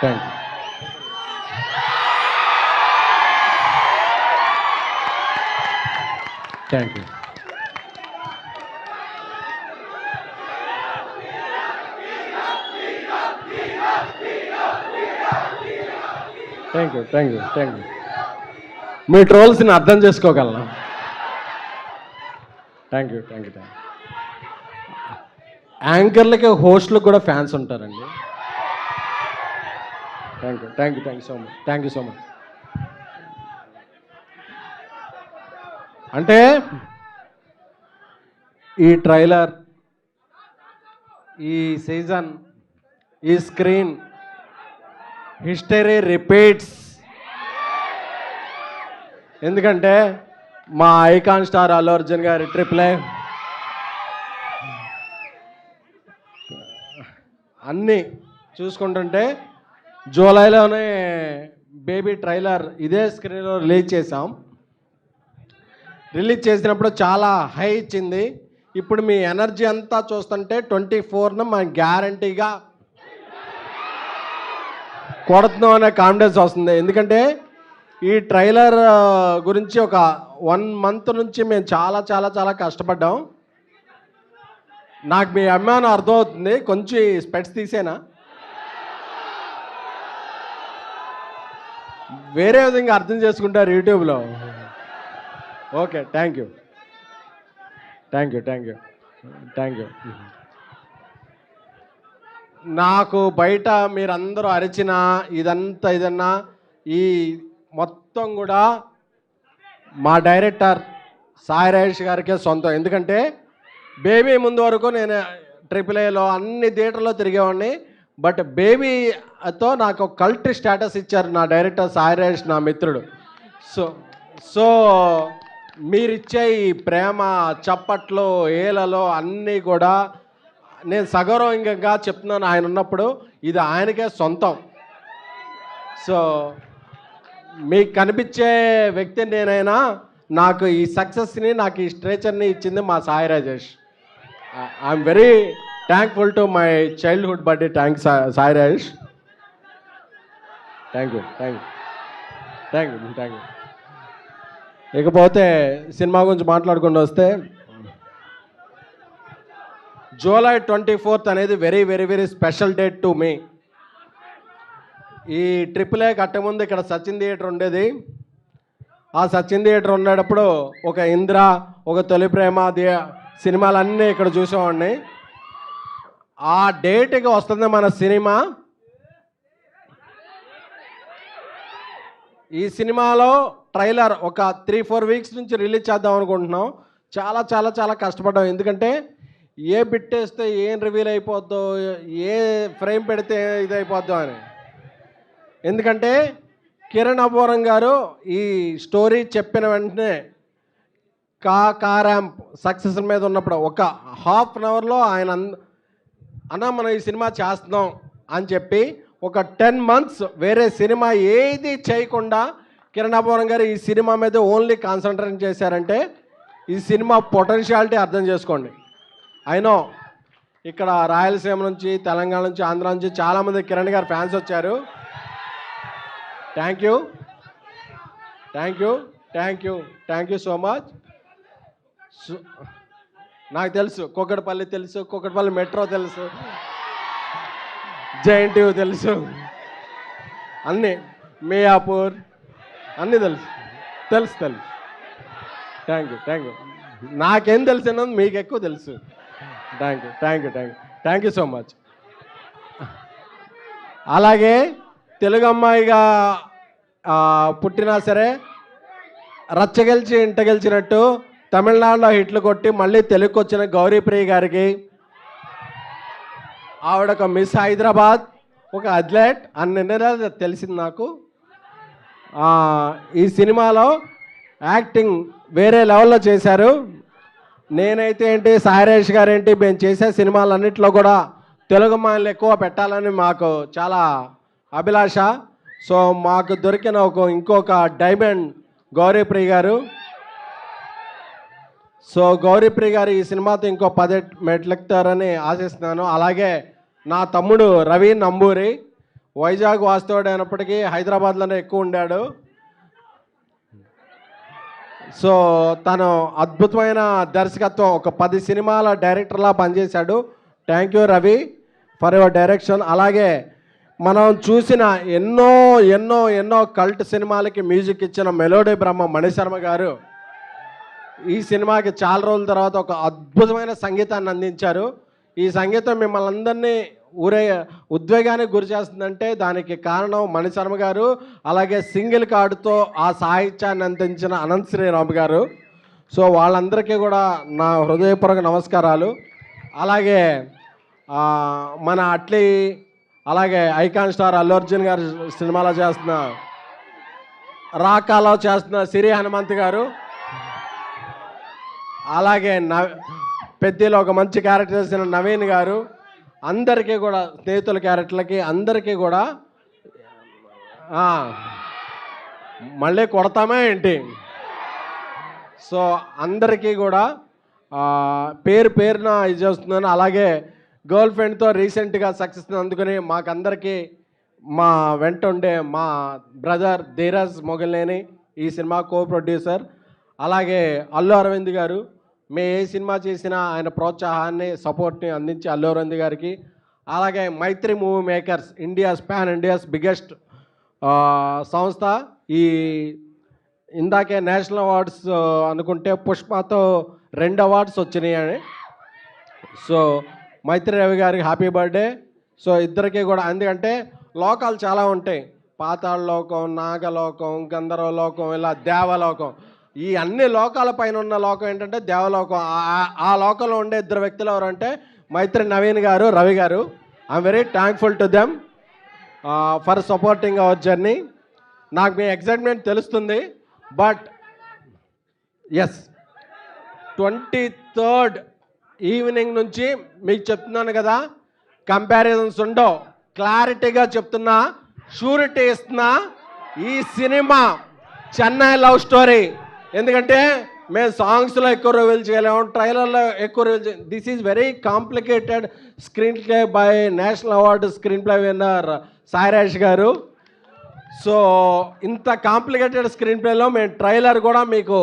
Thank you. Thank you. Thank you. Thank you. Thank you. మీ ట్రోల్స్ని అర్థం చేసుకోగలను. Thank you. Thank you. Thank you. యాంకర్లకి హోస్ట్లకు కూడా ఫ్యాన్స్ ఉంటారండి. Thank you. Thank you. Thank you so much. Thank you so much. అంటే ఈ ట్రైలర్, ఈ సీజన్, ఈ స్క్రీన్, హిస్టరీ రిపీట్స్. ఎందుకంటే మా ఐకాన్ స్టార్ అల్లు అర్జున్ గారి ట్రిపుల్ ఏ అన్నీ చూసుకుంటుంటే జూలైలోనే బేబీ ట్రైలర్ ఇదే స్క్రీన్లో రిలీజ్ చేసాం. రిలీజ్ చేసినప్పుడు చాలా హై ఇచ్చింది. ఇప్పుడు మీ ఎనర్జీ అంతా చూస్తుంటే 24న మన గ్యారంటీగా కొడుతున్నాం అనే కాన్ఫిడెన్స్ వస్తుంది. ఎందుకంటే ఈ ట్రైలర్ గురించి ఒక 1 month నుంచి మేము చాలా చాలా చాలా కష్టపడ్డాం. నాకు మీ అభిమానం అర్థమవుతుంది. కొంచెం స్పెట్స్ తీసేనా, వేరే విధంగా అర్థం చేసుకుంటారు యూట్యూబ్లో. Okay, thank you. Thank you. Thank you. Thank you. నాకు బయట మీరందరూ అరిచిన ఇదన్నా ఈ మొత్తం కూడా మా డైరెక్టర్ సాయి రాజేష్ గారికే సొంతం. ఎందుకంటే బేబీ ముందు వరకు నేను ట్రిపుల్ ఏలో అన్ని థియేటర్లో తిరిగేవాడిని. బట్ బేబీతో నాకు కల్ట్ స్టేటస్ ఇచ్చారు నా డైరెక్టర్ సాయి రాజేష్, నా మిత్రుడు. సో మీరిచ్చే ఈ ప్రేమ, చప్పట్లు, ఏలలో అన్నీ కూడా నేను సగౌరవంగా చెప్తున్నాను. ఆయన ఉన్నప్పుడు ఇది ఆయనకే సొంతం. సో మీకు కనిపించే వ్యక్తి నేనైనా నాకు ఈ సక్సెస్ని, నాకు ఈ స్ట్రేచర్ని ఇచ్చింది మా Sai Rajesh. I'm very thankful to my childhood birthday. Thanks Sai Rajesh. Thank you. Thank you. Thank you. Thank you. ఇకపోతే సినిమా గురించి మాట్లాడుకుంటూ వస్తే జూలై 24th అనేది very very very special date to me. ఈ ట్రిపుల్ ఏ కట్టముందు ఇక్కడ సచిన్ థియేటర్ ఉండేది. ఆ సచిన్ థియేటర్ ఉండేటప్పుడు ఒక ఇంద్ర, ఒక తొలి ప్రేమ సినిమాలన్నీ ఇక్కడ చూసేవాడిని. ఆ డేట్కి వస్తుంది మన సినిమా. ఈ సినిమాలో ట్రైలర్ ఒక 3-4 weeks నుంచి రిలీజ్ చేద్దాం అనుకుంటున్నాం. చాలా చాలా చాలా కష్టపడ్డాం. ఎందుకంటే ఏ బిట్ వేస్తే ఏం రివీల్ అయిపోద్దో, ఏ ఫ్రేమ్ పెడితే ఇదైపోద్దో అని. ఎందుకంటే కిరణ్ అబ్బవరం గారు ఈ స్టోరీ చెప్పిన వెంటనే ర్యాంప్ సక్సెస్ మీద ఉన్నప్పుడు ఒక 1/2 hourలో ఆయన అన్న మనం ఈ సినిమా చేస్తున్నాం అని చెప్పి ఒక 10 months వేరే సినిమా ఏది చేయకుండా కిరణ్ అబ్బవరం గారు ఈ సినిమా మీద ఓన్లీ కాన్సన్ట్రేట్ చేశారంటే ఈ సినిమా పొటెన్షియాలిటీ అర్థం చేసుకోండి. అయినో ఇక్కడ రాయలసీమ నుంచి, తెలంగాణ నుంచి, ఆంధ్ర నుంచి చాలామంది కిరణ్ గారు ఫ్యాన్స్ వచ్చారు. Thank you. Thank you. Thank you. Thank you so much. నాకు తెలుసు, కూకట్పల్లి తెలుసు, కూకట్పల్లి మెట్రో తెలుసు, జేఎన్టీయూ తెలుసు, అన్నీ మియాపూర్ అన్నీ తెలుసు. తెలుసు. Thank you. Thank you. నాకేం తెలిసినా మీకు ఎక్కువ తెలుసు. Thank you. Thank you. Thank you. Thank you so much. అలాగే తెలుగు అమ్మాయిగా పుట్టినా సరే రచ్చగెలిచి ఇంట గెలిచినట్టు తమిళనాడులో హిట్లు కొట్టి మళ్ళీ తెలుగుకి వచ్చిన గౌరీప్రియ గారికి, ఆవిడ ఒక మిస్ హైదరాబాద్, ఒక అథ్లెట్ అన్ని తెలిసింది నాకు. ఈ సినిమాలో యాక్టింగ్ వేరే లెవెల్లో చేశారు. నేనైతే ఏంటి, సాయి రాజేష్ గారు ఏంటి, మేము చేసే సినిమాలన్నింటిలో కూడా తెలుగు అమ్మాయిలు ఎక్కువ పెట్టాలని మాకు చాలా అభిలాష. సో మాకు దొరికిన ఇంకొక డైమండ్ గౌరీప్రియ గారు. సో గౌరీప్రియ గారు ఈ సినిమాతో ఇంకో 10 మెట్లెక్కుతారని ఆశిస్తున్నాను. అలాగే నా తమ్ముడు రవి నంబూరి వైజాగ్ వాస్తవుడు అయినప్పటికీ హైదరాబాద్లోనే ఎక్కువ ఉండాడు. సో తను అద్భుతమైన దర్శకత్వం, ఒక 10 సినిమాల డైరెక్టర్లా పనిచేశాడు. Thank you Ravi for your direction. అలాగే మనం చూసిన ఎన్నో ఎన్నో ఎన్నో కల్ట్ సినిమాలకి మ్యూజిక్ ఇచ్చిన మెలోడీ బ్రహ్మ మణిశర్మ గారు ఈ సినిమాకి చాలా రోజుల తర్వాత ఒక అద్భుతమైన సంగీతాన్ని అందించారు. ఈ సంగీతం మిమ్మల్ని అందరినీ ఉద్వేగానికి గురి చేస్తుందంటే దానికి కారణం మణిశర్మ గారు, అలాగే సింగిల్ కార్డుతో ఆ సాహిత్యాన్ని అందించిన అనంత్ శ్రీరామ్ గారు. సో వాళ్ళందరికీ కూడా నా హృదయపూర్వక నమస్కారాలు. అలాగే మన అట్లీ, అలాగే ఐకాన్ స్టార్ అల్లు అర్జున్ గారు సినిమాలో చేస్తున్న, రాకాలో చేస్తున్న సిరి హనుమంత్ గారు, అలాగే పెద్దలో ఒక మంచి క్యారెక్టర్ చేసిన నవీన్ గారు, అందరికీ కూడా స్నేహితుల క్యారెక్టర్లకి అందరికీ కూడా మళ్ళీ కొడతామే ఏంటి. సో అందరికీ కూడా పేరున ఇది చేస్తున్నాను. అలాగే గర్ల్ ఫ్రెండ్తో రీసెంట్గా సక్సెస్ అందుకుని మాకందరికీ మా వెంట ఉండే మా బ్రదర్ ధీరజ్ మొగల్నేని ఈ సినిమా కో ప్రొడ్యూసర్, అలాగే అల్లు అరవింద్ గారు, మేము ఏ సినిమా చేసినా ఆయన ప్రోత్సాహాన్ని సపోర్ట్ని అందించి అల్లు అరవింద్ గారికి, అలాగే మైత్రి మూవీ మేకర్స్, ఇండియాస్ బిగ్గెస్ట్ సంస్థ. ఈ ఇందాకే నేషనల్ అవార్డ్స్ అనుకుంటే పుష్పతో 2 అవార్డ్స్ వచ్చినాయి. సో మైత్రి రవి గారికి హ్యాపీ బర్త్డే. సో ఇద్దరికి కూడా, ఎందుకంటే లోకాలు చాలా ఉంటాయి, పాతాళ లోకం, నాగలోకం, గంధర్వలోకం, ఇలా దేవలోకం. ఈ అన్ని లోకాల పైన ఉన్న లోకం ఏంటంటే దేవలోకం. ఆ లోకంలో ఉండే 2 వ్యక్తులు ఎవరంటే మైత్రి నవీన్ గారు, రవి గారు. I'm very thankful to them for supporting hour journey. నాకు మీ ఎక్సైట్మెంట్ తెలుస్తుంది, బట్ ఎస్ 23rd ఈవినింగ్ నుంచి మీకు చెప్తున్నాను కదా, కంపారిజన్స్ ఉండవు, క్లారిటీగా చెప్తున్నా, షూరిటీ ఇస్తున్నా. ఈ సినిమా చెన్నై లవ్ స్టోరీ. ఎందుకంటే మేము సాంగ్స్లో ఎక్కువ రివీల్ చేయలేము, ట్రైలర్లో ఎక్కువ రివీల్ చేయలేము. This is very complicated screen play by national award screen play winner Sairaj గారు. సో ఇంత కాంప్లికేటెడ్ స్క్రీన్ ప్లేలో మేము ట్రైలర్ కూడా మీకు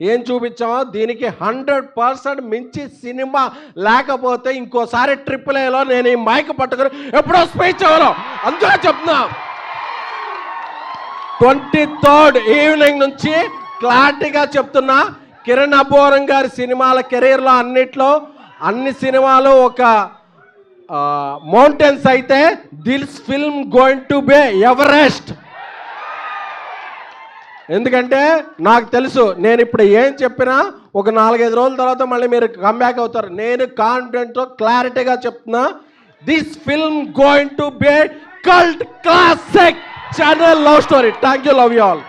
ఏం చూపించామో దీనికి 100% మించి సినిమా లేకపోతే ఇంకోసారి AAAలో నేను ఈ మైక్ పట్టుకుని ఎప్పుడో స్పీచ్ అవ్వను. అందులో చెప్తున్నా 23rd ఈవినింగ్ నుంచి క్లారిటీగా చెప్తున్నా. కిరణ్ అబ్బోరం గారి సినిమాల కెరీర్లో అన్ని సినిమాలు ఒక మౌంటైన్స్ అయితే this film going to be Everest. ఎందుకంటే నాకు తెలుసు, నేను ఇప్పుడు ఏం చెప్పినా ఒక 4-5 రోజుల తర్వాత మళ్ళీ మీరు కమ్బ్యాక్ అవుతారు. నేను కాన్ఫిడెంట్తో క్లారిటీగా చెప్తున్నా, this film going to be cult classic Chennai Love Story. Thank you, love you all.